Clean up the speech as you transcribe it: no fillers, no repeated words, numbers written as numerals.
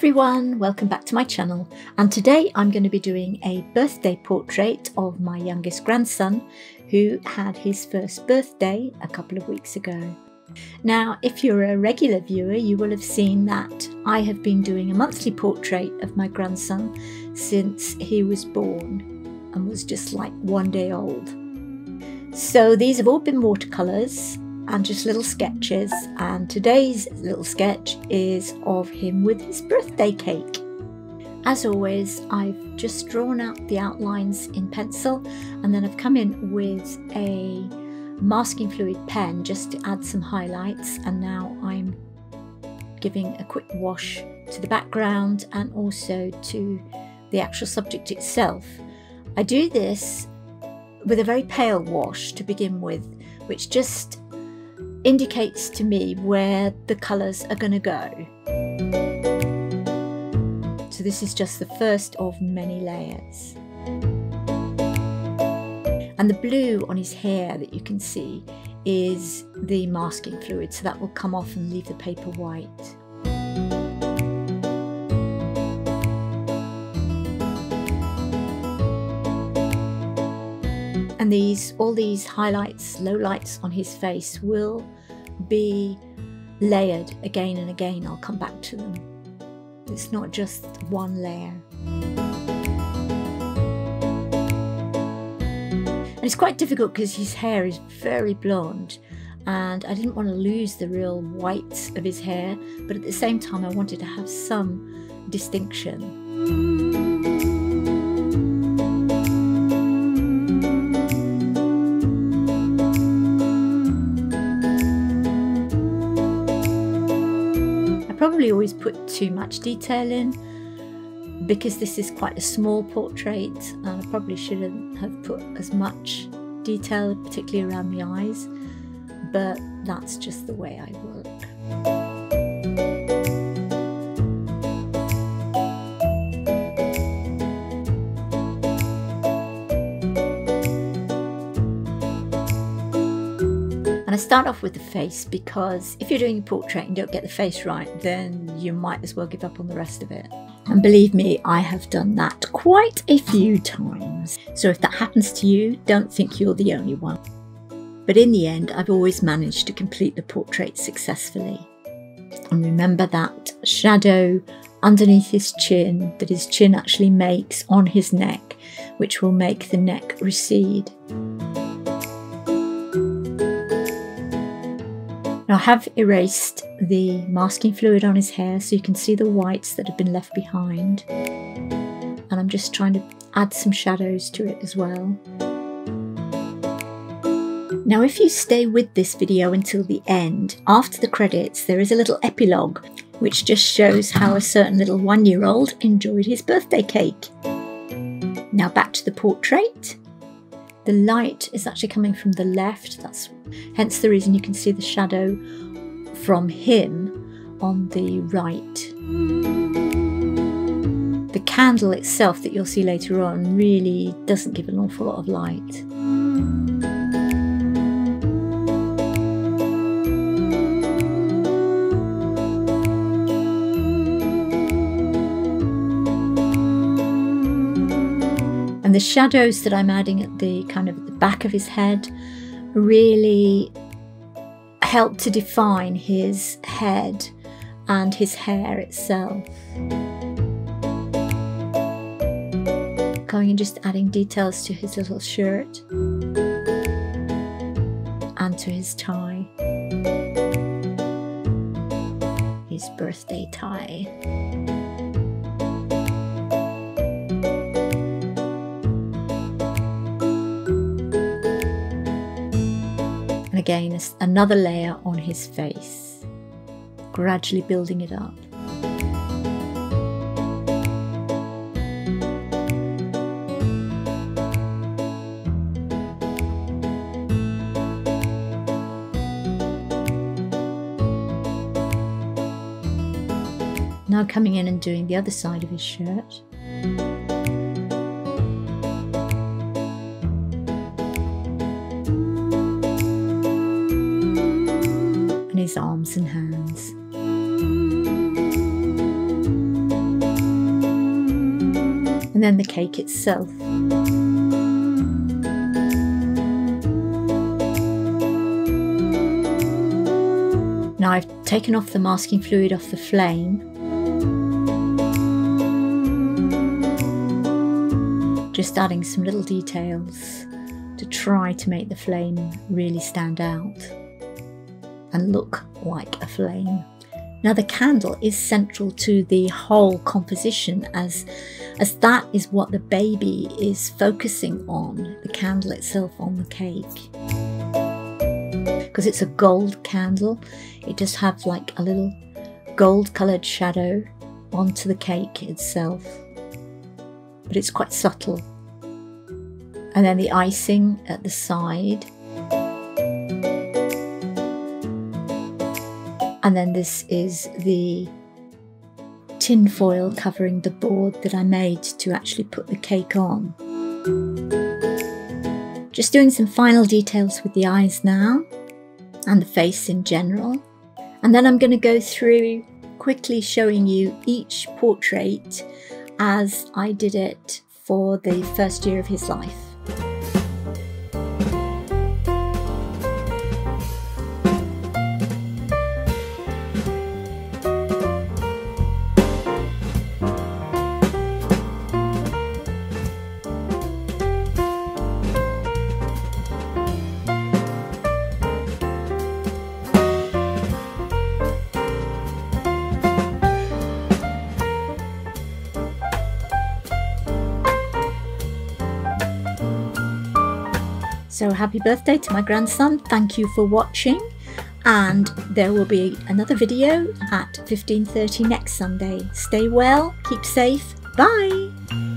everyone, welcome back to my channel, and today I'm going to be doing a birthday portrait of my youngest grandson who had his first birthday a couple of weeks ago. Now, if you're a regular viewer, you will have seen that I have been doing a monthly portrait of my grandson since he was born and was just like 1 day old. So these have all been watercolours and just little sketches, and today's little sketch is of him with his birthday cake. As always, I've just drawn out the outlines in pencil, and then I've come in with a masking fluid pen just to add some highlights, and now I'm giving a quick wash to the background and also to the actual subject itself. I do this with a very pale wash to begin with, which just indicates to me where the colours are going to go. So this is just the first of many layers. And the blue on his hair that you can see is the masking fluid, so that will come off and leave the paper white. And all these highlights, lowlights on his face will be layered again and again. I'll come back to them. It's not just one layer. And it's quite difficult because his hair is very blonde, and I didn't want to lose the real whites of his hair, but at the same time I wanted to have some distinction. Probably always put too much detail in because this is quite a small portrait, and I probably shouldn't have put as much detail, particularly around the eyes, but that's just the way I work. And I start off with the face because if you're doing a portrait and don't get the face right, then you might as well give up on the rest of it. And believe me, I have done that quite a few times. So if that happens to you, don't think you're the only one. But in the end, I've always managed to complete the portrait successfully. And remember that shadow underneath his chin that his chin actually makes on his neck, which will make the neck recede. I have erased the masking fluid on his hair so you can see the whites that have been left behind, and I'm just trying to add some shadows to it as well. Now if you stay with this video until the end, after the credits there is a little epilogue which just shows how a certain little 1-year-old enjoyed his birthday cake. Now back to the portrait. The light is actually coming from the left, that's hence the reason you can see the shadow from him on the right. The candle itself that you'll see later on really doesn't give an awful lot of light. And the shadows that I'm adding at the kind of the back of his head really help to define his head and his hair itself. Going and just adding details to his little shirt and to his tie, his birthday tie. Again, another layer on his face, gradually building it up. Now coming in and doing the other side of his shirt. his arms and hands. and then the cake itself. Now I've taken off the masking fluid off the flame, just adding some little details to try to make the flame really stand out and look like a flame. Now the candle is central to the whole composition as that is what the baby is focusing on, the candle itself on the cake. Because it's a gold candle, it does have like a little gold coloured shadow onto the cake itself, but it's quite subtle. And then the icing at the side, and then this is the tin foil covering the board that I made to actually put the cake on. Just doing some final details with the eyes now, and the face in general, and then I'm going to go through quickly showing you each portrait as I did it for the first year of his life. So happy birthday to my grandson, thank you for watching, and there will be another video at 15:30 next Sunday. Stay well, keep safe, bye!